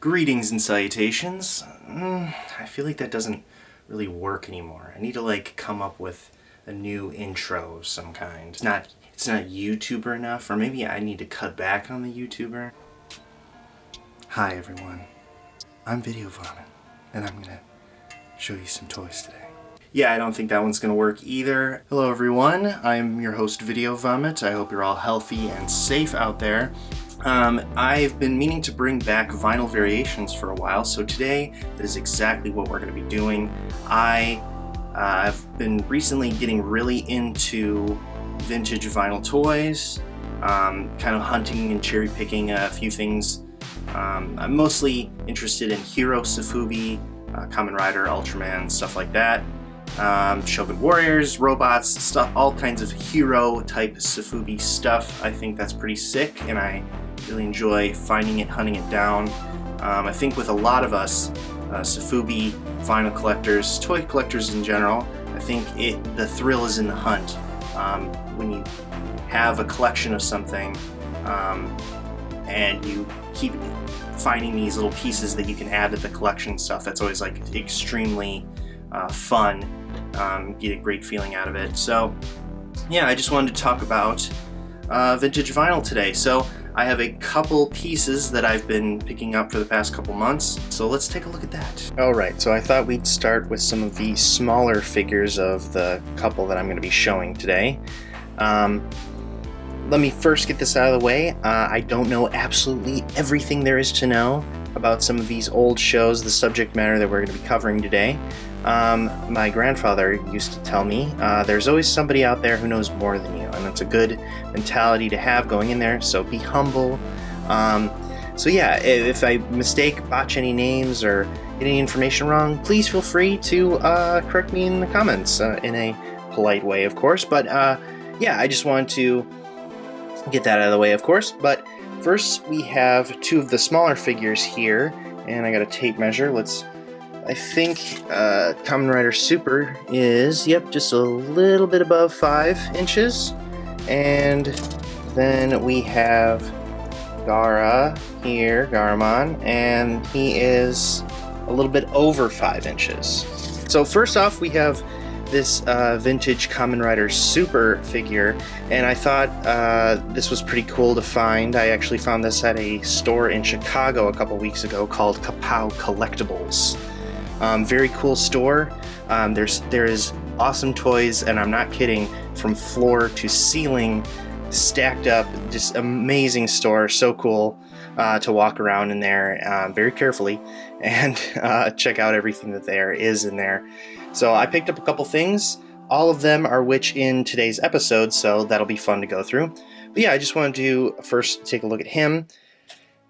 Greetings and salutations. I feel like that doesn't really work anymore. I need to come up with a new intro of some kind. It's not YouTuber enough, or maybe I need to cut back on the YouTuber. Hi everyone, I'm Video Vomit, and I'm gonna show you some toys today. Yeah, I don't think that one's gonna work either. Hello everyone, I'm your host Video Vomit. I hope you're all healthy and safe out there. I've been meaning to bring back vinyl variations for a while, so today that is exactly what we're going to be doing. I've been recently getting really into vintage vinyl toys, kind of hunting and cherry picking a few things. I'm mostly interested in Hero, Sofubi, Kamen Rider, Ultraman, stuff like that. Shogun Warriors, robots, stuff, all kinds of hero type Sofubi stuff. I think that's pretty sick, and I really enjoy finding it, hunting it down. I think with a lot of us, Sofubi vinyl collectors, toy collectors in general, I think the thrill is in the hunt. When you have a collection of something and you keep finding these little pieces that you can add to the collection stuff, that's always extremely fun. Get a great feeling out of it. So yeah, I just wanted to talk about vintage vinyl today. So I have a couple pieces that I've been picking up for the past couple months, so let's take a look at that. Alright, so I thought we'd start with some of the smaller figures of the couple that I'm going to be showing today. Let me first get this out of the way. I don't know absolutely everything there is to know about some of these old shows, the subject matter that we're going to be covering today. My grandfather used to tell me, there's always somebody out there who knows more than you, and it's a good mentality to have going in there, so be humble. So yeah, if I mistake, botch any names, or get any information wrong, please feel free to correct me in the comments, in a polite way, of course. But yeah, I just wanted to get that out of the way, of course. But first, we have two of the smaller figures here, and I got a tape measure. I think Kamen Rider Super is, yep, just a little bit above 5 inches. And then we have Gara here, Garamon, and he is a little bit over 5 inches. So first off, we have this vintage Kamen Rider Super figure, and I thought this was pretty cool to find. I actually found this at a store in Chicago a couple weeks ago called Kapow Collectibles. Very cool store. There is awesome toys, and I'm not kidding, from floor to ceiling, stacked up. Just amazing store. So cool to walk around in there very carefully and check out everything that there is in there. So I picked up a couple things. All of them are which in today's episode, so that'll be fun to go through. But yeah, I just wanted to first take a look at him.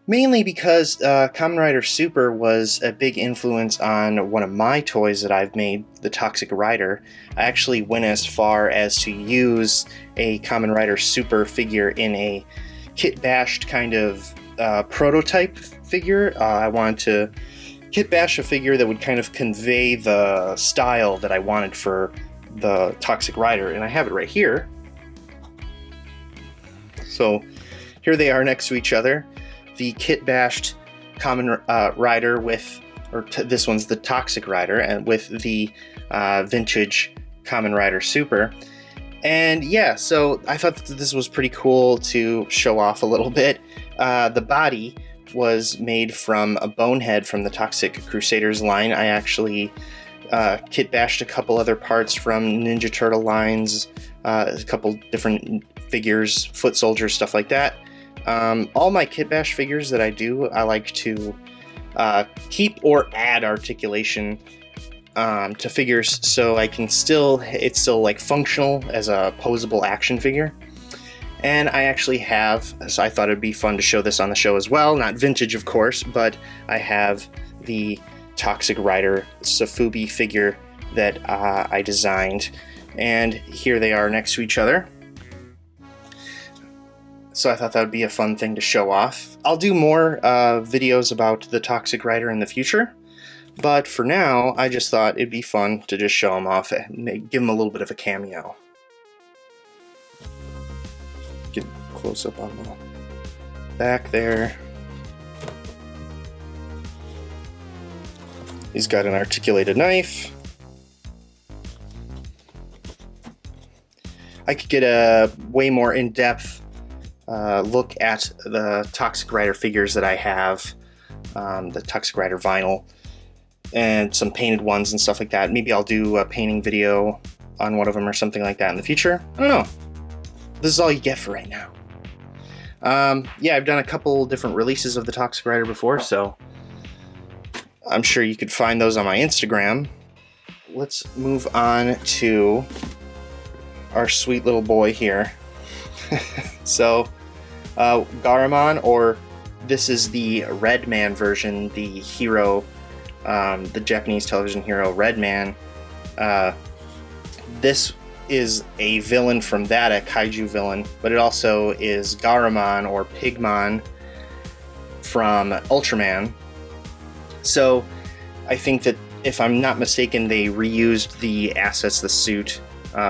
Mainly because Kamen Rider Super was a big influence on one of my toys that I've made, the Toxic Rider. I actually went as far as to use a Kamen Rider Super figure in a kit-bashed kind of prototype figure. I wanted to kit-bash a figure that would kind of convey the style that I wanted for the Toxic Rider, and I have it right here. So here they are next to each other. The kit-bashed Kamen Rider with, this one's the Toxic Rider, and with the vintage Kamen Rider Super. And yeah, so I thought that this was pretty cool to show off a little bit. The body was made from a bonehead from the Toxic Crusaders line. I actually kit-bashed a couple other parts from Ninja Turtle lines, a couple different figures, foot soldiers, stuff like that. All my kit bash figures that I do, I like to keep or add articulation to figures, so I can it's still functional as a posable action figure. And I actually have, so I thought it'd be fun to show this on the show as well, not vintage of course, but I have the Toxic Rider Sofubi figure that I designed, and here they are next to each other. So I thought that would be a fun thing to show off. I'll do more videos about the Toxic Rider in the future, but for now, I just thought it'd be fun to just show him off and give him a little bit of a cameo. Get close up on the back there. He's got an articulated knife. I could get a way more in-depth look at the Toxic Rider figures that I have, the Toxic Rider vinyl, and some painted ones and stuff like that. Maybe I'll do a painting video on one of them or something like that in the future. I don't know. This is all you get for right now. Yeah, I've done a couple different releases of the Toxic Rider before, so I'm sure you could find those on my Instagram. Let's move on to our sweet little boy here. So, Garamon, or this is the Red Man version, the hero, the Japanese television hero Red Man. This is a villain from that, a kaiju villain, but it also is Garamon or Pigmon from Ultraman. So I think that, if I'm not mistaken, they reused the assets, the suit,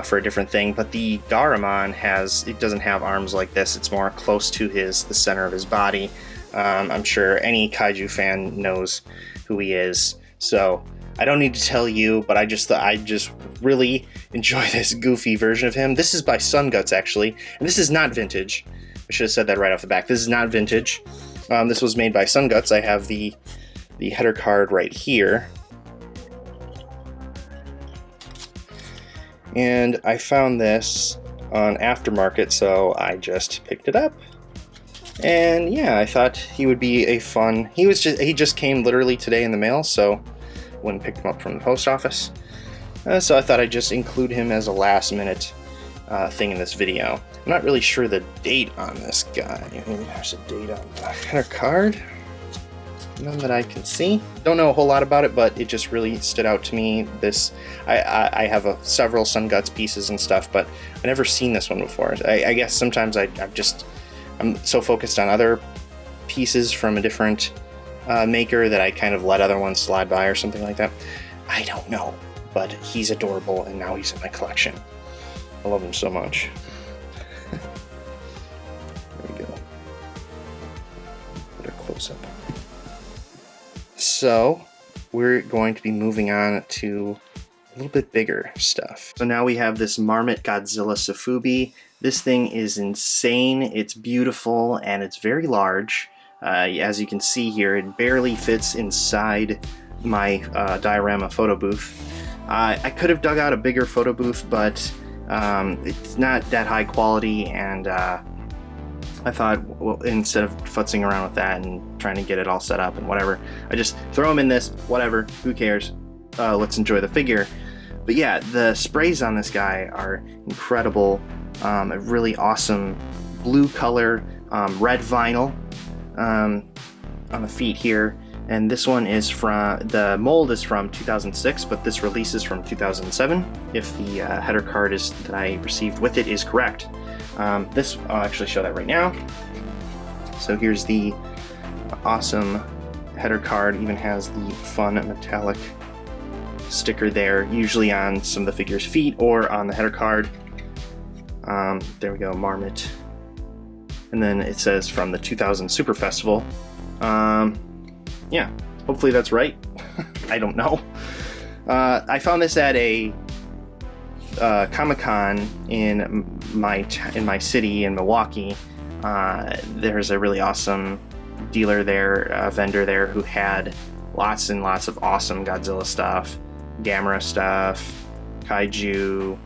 for a different thing, but the Garamon it doesn't have arms like this. It's more close to the center of his body. I'm sure any kaiju fan knows who he is, so I don't need to tell you, but I just really enjoy this goofy version of him. This is by Sun Guts, actually, and this is not vintage. I should have said that right off the back. This is not vintage. This was made by Sun Guts. I have the header card right here. And I found this on Aftermarket, so I just picked it up. And yeah, I thought he would be a fun... He just came literally today in the mail, so went and picked him up from the post office. So I thought I'd just include him as a last minute thing in this video. I'm not really sure the date on this guy. Maybe there's a date on the header card. None that I can see. Don't know a whole lot about it, but it just really stood out to me. I have several Sun Guts pieces and stuff, but I've never seen this one before. I guess sometimes I'm so focused on other pieces from a different maker that I kind of let other ones slide by or something like that. I don't know, but he's adorable, and now he's in my collection. I love him so much. There we go. Put a close up. So we're going to be moving on to a little bit bigger stuff. So now we have this Marmot Godzilla Sofubi. This thing is insane, it's beautiful, and it's very large. As you can see here, it barely fits inside my diorama photo booth. I could have dug out a bigger photo booth, but it's not that high quality, and I thought, well, instead of futzing around with that and trying to get it all set up and whatever, I just throw them in this, whatever, who cares, let's enjoy the figure. But yeah, the sprays on this guy are incredible. A really awesome blue color, red vinyl on the feet here, and this one is the mold is from 2006, but this release is from 2007, if the header card that I received with it is correct. I'll actually show that right now. So here's the awesome header card, even has the fun metallic sticker there, usually on some of the figure's feet or on the header card. There we go, Marmot. And then it says from the 2000 Super Festival. Yeah, hopefully that's right. I don't know. I found this at a Comic-Con in my city in Milwaukee. There's a really awesome dealer there, vendor there, who had lots and lots of awesome Godzilla stuff, Gamera stuff, Kaiju,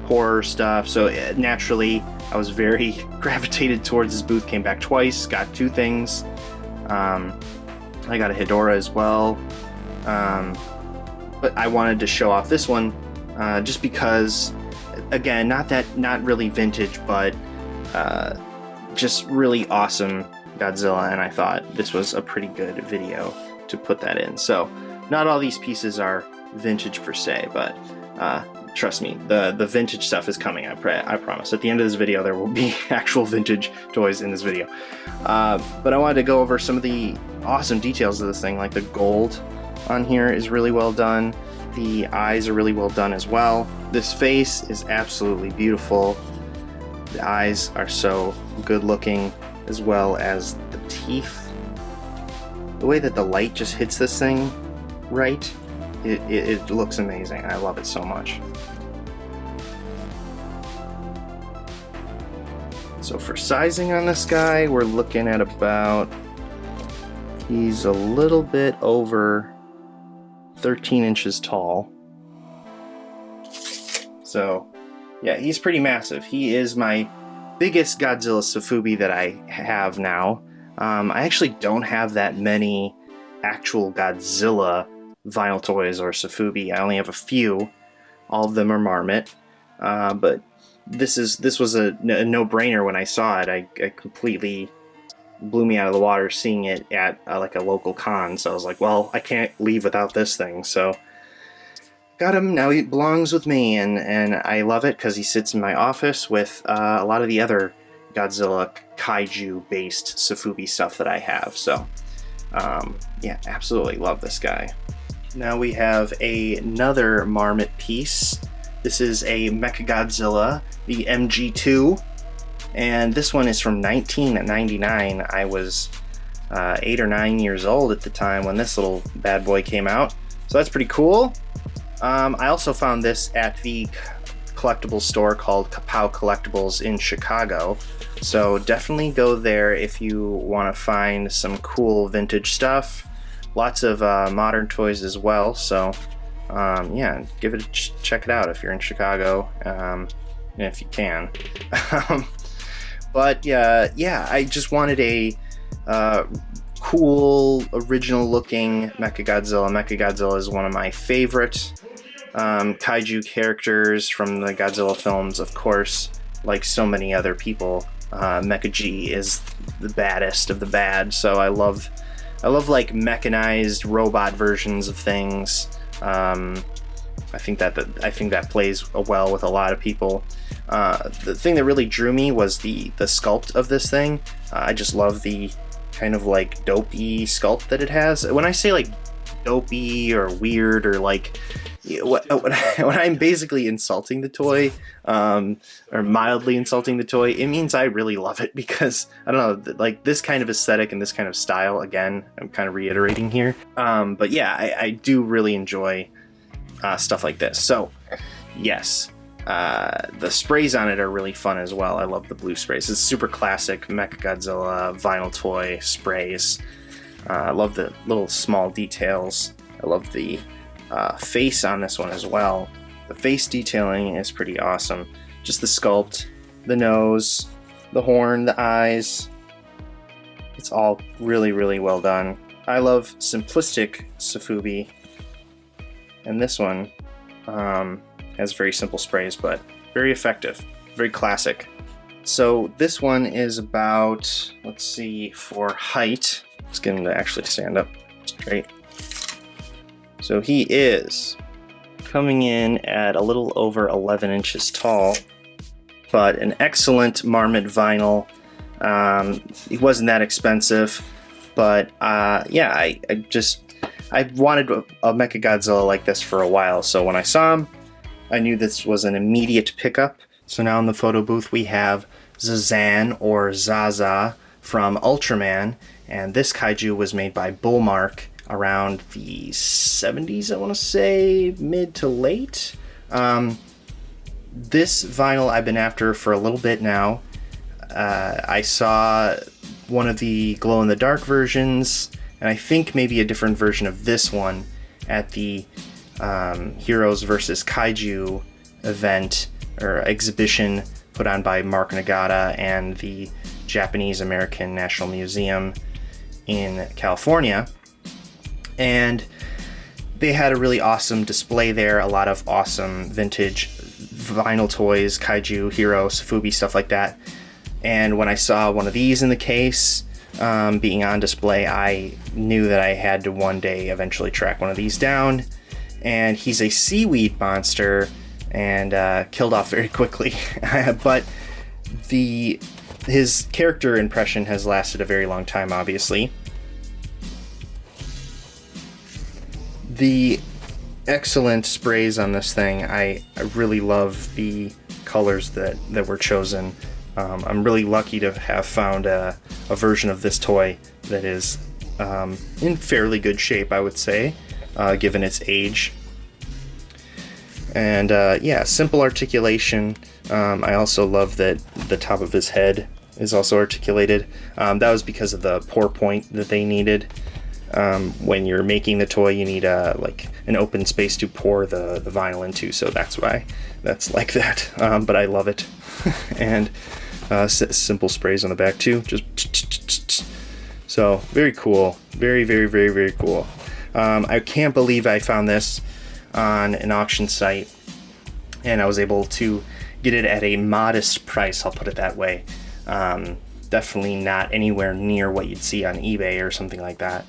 horror stuff. So naturally, I was very gravitated towards this booth. Came back twice, got two things. I got a Hedorah as well, but I wanted to show off this one just because, again, not really vintage, but just really awesome Godzilla, and I thought this was a pretty good video to put that in. So not all these pieces are vintage per se, but trust me, the vintage stuff is coming. I promise. At the end of this video, there will be actual vintage toys in this video. But I wanted to go over some of the awesome details of this thing, like the gold on here is really well done. The eyes are really well done as well. This face is absolutely beautiful. The eyes are so good looking, as well as the teeth. The way that the light just hits this thing right it looks amazing. I love it so much. So for sizing on this guy, we're looking at about, he's a little bit over 13 inches tall. So yeah, he's pretty massive. He is my biggest Godzilla Sofubi that I have now. I actually don't have that many actual Godzilla vinyl toys or Sofubi. I only have a few. All of them are Marmot. But this was a no-brainer when I saw it. I completely blew me out of the water seeing it at like a local con. So I was like, well, I can't leave without this thing. So got him. Now he belongs with me, and I love it because he sits in my office with a lot of the other Godzilla Kaiju-based Sofubi stuff that I have. So yeah, absolutely love this guy. Now we have another Marmot piece. This is a Mechagodzilla, the MG2, and this one is from 1999. I was 8 or 9 years old at the time when this little bad boy came out, so that's pretty cool. I also found this at the collectible store called Kapow Collectibles in Chicago, so definitely go there if you want to find some cool vintage stuff. Lots of modern toys as well, so yeah, give it check it out if you're in Chicago, if you can. But yeah, I just wanted a cool, original looking Mechagodzilla. Mechagodzilla is one of my favorite kaiju characters from the Godzilla films, of course. Like so many other people, Mecha G is the baddest of the bad, so I love like mechanized robot versions of things. I think that plays well with a lot of people. The thing that really drew me was the sculpt of this thing. I just love the kind of like dopey sculpt that it has. When I say like dopey or weird or like, when I'm basically insulting the toy, or mildly insulting the toy, it means I really love it, because I don't know, like this kind of aesthetic and this kind of style, again, I'm kind of reiterating here. But yeah, I do really enjoy stuff like this. So yes, the sprays on it are really fun as well. I love the blue sprays. It's super classic Mechagodzilla vinyl toy sprays. I love the little small details. I love the face on this one as well. The face detailing is pretty awesome. Just the sculpt, the nose, the horn, the eyes. It's all really, really well done. I love simplistic Sofubi, and this one has very simple sprays, but very effective, very classic. So this one is about, let's see, for height, let's get him to actually stand up straight. So he is coming in at a little over 11 inches tall, but an excellent Marmot vinyl. He wasn't that expensive, but yeah, I wanted a Mechagodzilla like this for a while, so when I saw him, I knew this was an immediate pickup. So now in the photo booth we have Zazan, or Zaza, from Ultraman, and this kaiju was made by Bullmark around the 70s, I want to say, mid to late. This vinyl I've been after for a little bit now. I saw one of the glow-in-the-dark versions, and I think maybe a different version of this one at the Heroes vs. Kaiju event or exhibition put on by Mark Nagata and the Japanese American National Museum in California. And they had a really awesome display there, a lot of awesome vintage vinyl toys, kaiju, hero, Sofubi, stuff like that. And when I saw one of these in the case being on display, I knew that I had to one day eventually track one of these down. And he's a seaweed monster and killed off very quickly. But his character impression has lasted a very long time, obviously. The excellent sprays on this thing, I really love the colors that were chosen. I'm really lucky to have found a version of this toy that is in fairly good shape, I would say. given its age. And yeah, simple articulation. I also love that the top of his head is also articulated. That was because of the pour point that they needed. When you're making the toy, you need like an open space to pour the vinyl into, so that's why that's like that. But I love it. And simple sprays on the back too, just so very cool, very cool. I can't believe I found this on an auction site, and I was able to get it at a modest price, I'll put it that way. Definitely not anywhere near what you'd see on eBay or something like that.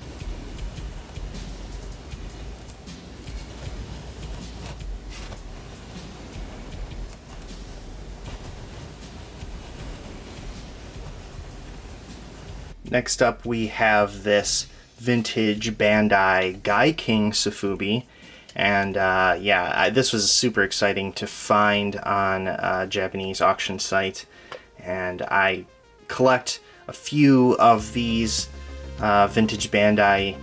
Next up, we have this vintage Bandai Gaiking Sofubi, and yeah, this was super exciting to find on a Japanese auction site, and I collect a few of these vintage Bandai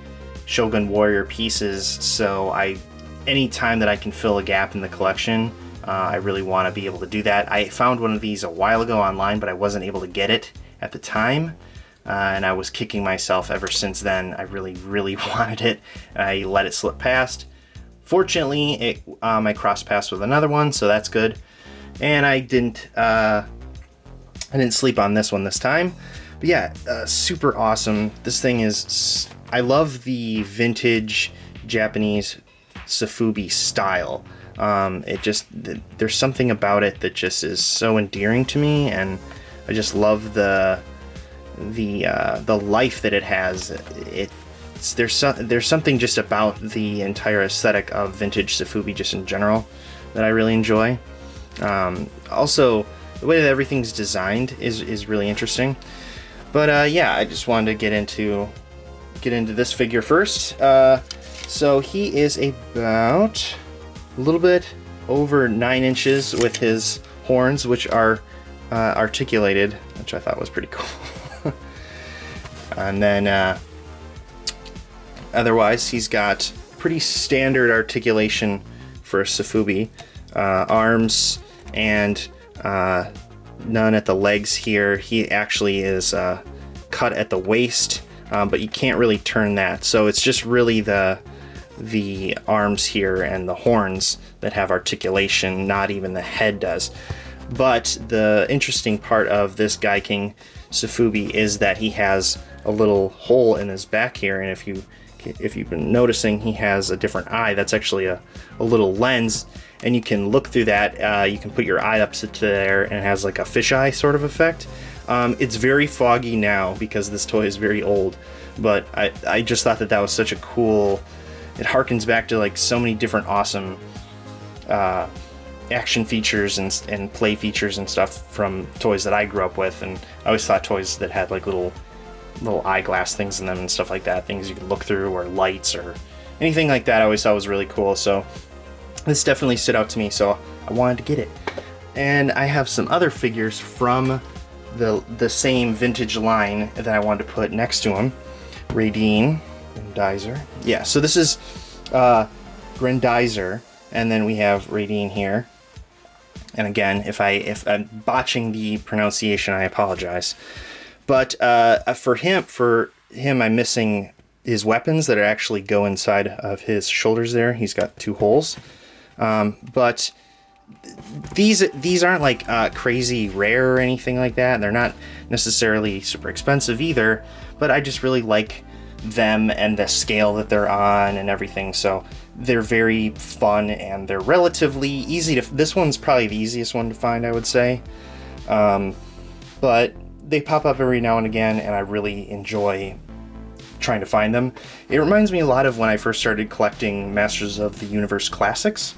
Shogun Warrior pieces, so anytime that I can fill a gap in the collection, I really want to be able to do that. I found one of these a while ago online, but I wasn't able to get it at the time. And I was kicking myself ever since then. I really wanted it. I let it slip past. Fortunately, I crossed paths with another one, so that's good. And I didn't sleep on this one this time. But yeah, super awesome. This thing is, I love the vintage Japanese Sofubi style. There's something about it that just is so endearing to me, and I just love the life that it has. There's something just about the entire aesthetic of vintage Sofubi just in general that I really enjoy. Also, the way that everything's designed is really interesting. But yeah, I just wanted to get into this figure first. So he is about a little bit over 9 inches with his horns, which are articulated, which I thought was pretty cool. And then otherwise, he's got pretty standard articulation for a Sofubi. Arms and none at the legs here. He actually is cut at the waist, but you can't really turn that. So it's just really the arms here and the horns that have articulation, not even the head does. But the interesting part of this Gaiking Sofubi is that he has a little hole in his back here, and if you've been noticing, he has a different eye. That's actually a little lens, and you can look through that. You can put your eye up to there, and it has like a fisheye sort of effect. It's very foggy now because this toy is very old, but I just thought that was such a cool. It harkens back to like so many different awesome action features and play features and stuff from toys that I grew up with, and I always thought toys that had like little eyeglass things in them and stuff like that, things you could look through, or lights or anything like that, I always thought was really cool. So this definitely stood out to me, so I wanted to get it. And I have some other figures from the same vintage line that I wanted to put next to him. Grendizer. Yeah, so this is Grendizer, and then we have Radine here. And again, if I'm botching the pronunciation, I apologize. But for him, I'm missing his weapons that actually go inside of his shoulders there. He's got 2 holes. But these aren't like crazy rare or anything like that. They're not necessarily super expensive either, but I just really like them and the scale that they're on and everything. So they're very fun, and they're relatively easy to. This one's probably the easiest one to find, I would say. But they pop up every now and again, and I really enjoy trying to find them. It reminds me a lot of when I first started collecting Masters of the Universe classics.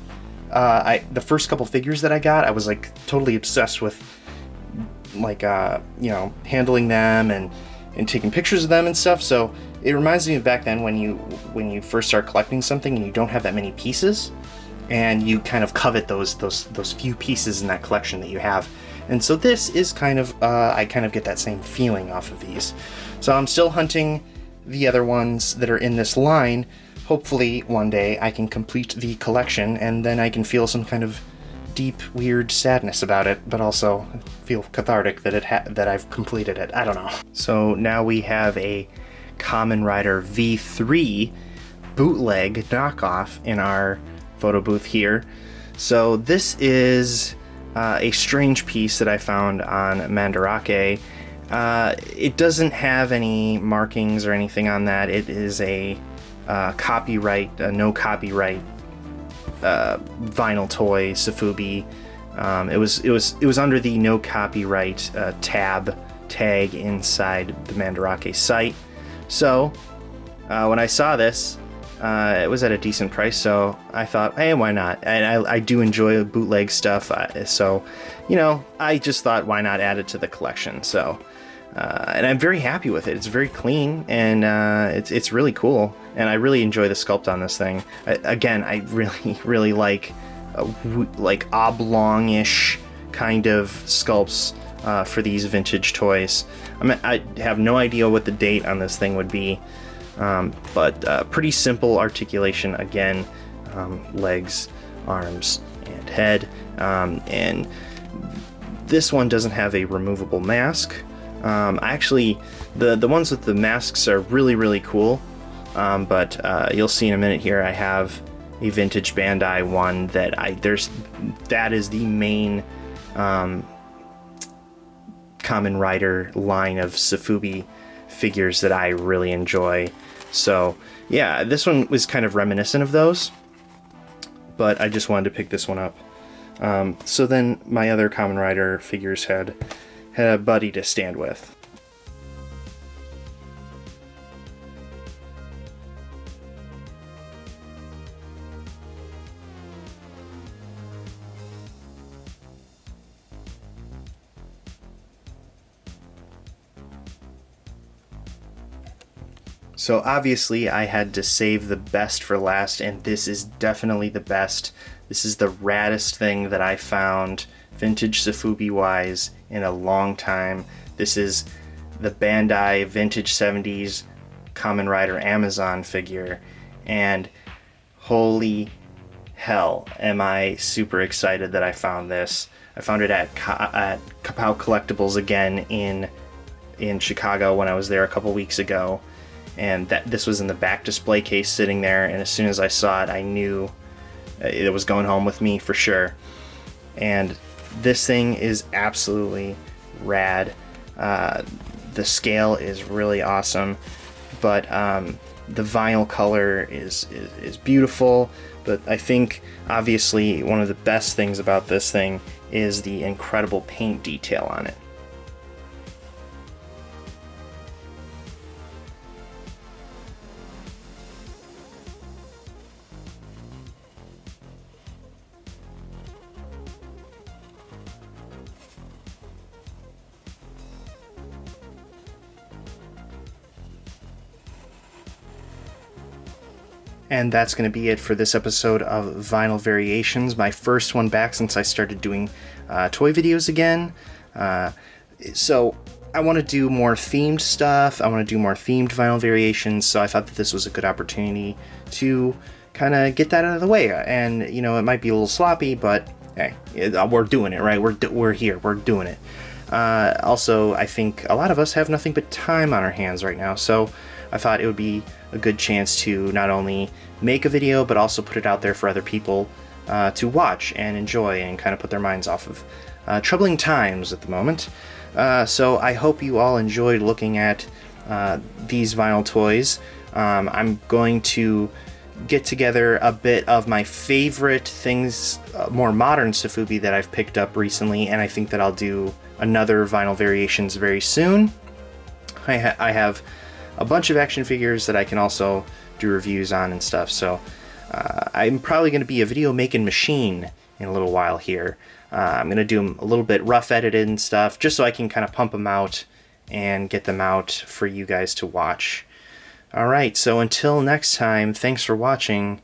The first couple figures that I got, I was like totally obsessed with, like handling them and taking pictures of them and stuff. So it reminds me of back then when you first start collecting something and you don't have that many pieces, and you kind of covet those few pieces in that collection that you have. And so this is kind of I kind of get that same feeling off of these. So I'm still hunting the other ones that are in this line, hopefully one day I can complete the collection, and then I can feel some kind of deep, weird sadness about it, but also feel cathartic that I've completed it. I don't know. So now we have a Kamen Rider V3 bootleg knockoff in our photo booth here. So this is a strange piece that I found on Mandarake. It doesn't have any markings or anything on that. It is a copyright, no copyright vinyl toy, Sofubi. It was under the no copyright tag inside the Mandarake site. So when I saw this, it was at a decent price, so I thought, hey, why not? And I do enjoy bootleg stuff, so, you know, I just thought, why not add it to the collection? So, and I'm very happy with it. It's very clean, and it's really cool, and I really enjoy the sculpt on this thing. Again, I really like oblong-ish kind of sculpts for these vintage toys. I have no idea what the date on this thing would be. But pretty simple articulation again, legs, arms, and head. And this one doesn't have a removable mask. Actually, the ones with the masks are really cool. But you'll see in a minute here, I have a vintage Bandai one that is the main Kamen Rider line of Sofubi figures that I really enjoy. So yeah, this one was kind of reminiscent of those, but I just wanted to pick this one up. So then my other Kamen Rider figures had a buddy to stand with. So obviously I had to save the best for last, and this is definitely the best. This is the raddest thing that I found vintage Sofubi wise in a long time. This is the Bandai vintage 70s Kamen Rider Amazon figure, and holy hell am I super excited that I found this. I found it at Kapow Collectibles again in Chicago when I was there a couple weeks ago. And this was in the back display case sitting there, and as soon as I saw it, I knew it was going home with me for sure. And this thing is absolutely rad. The scale is really awesome, but the vinyl color is beautiful. But I think obviously one of the best things about this thing is the incredible paint detail on it. And that's going to be it for this episode of Vinyl Variations, my first one back since I started doing toy videos again. So I want to do more themed stuff. I want to do more themed vinyl variations, so I thought that this was a good opportunity to kind of get that out of the way. And, you know, it might be a little sloppy, but hey, we're doing it, right? We're here. We're doing it. Also, I think a lot of us have nothing but time on our hands right now, so I thought it would be a good chance to not only make a video, but also put it out there for other people to watch and enjoy and kind of put their minds off of troubling times at the moment. So I hope you all enjoyed looking at these vinyl toys. I'm going to get together a bit of my favorite things, more modern Sofubi that I've picked up recently, and I think that I'll do another vinyl variations very soon. I have a bunch of action figures that I can also do reviews on and stuff, so I'm probably going to be a video making machine in a little while here. I'm going to do them a little bit rough edited and stuff, just so I can kind of pump them out and get them out for you guys to watch. Alright, so until next time, thanks for watching,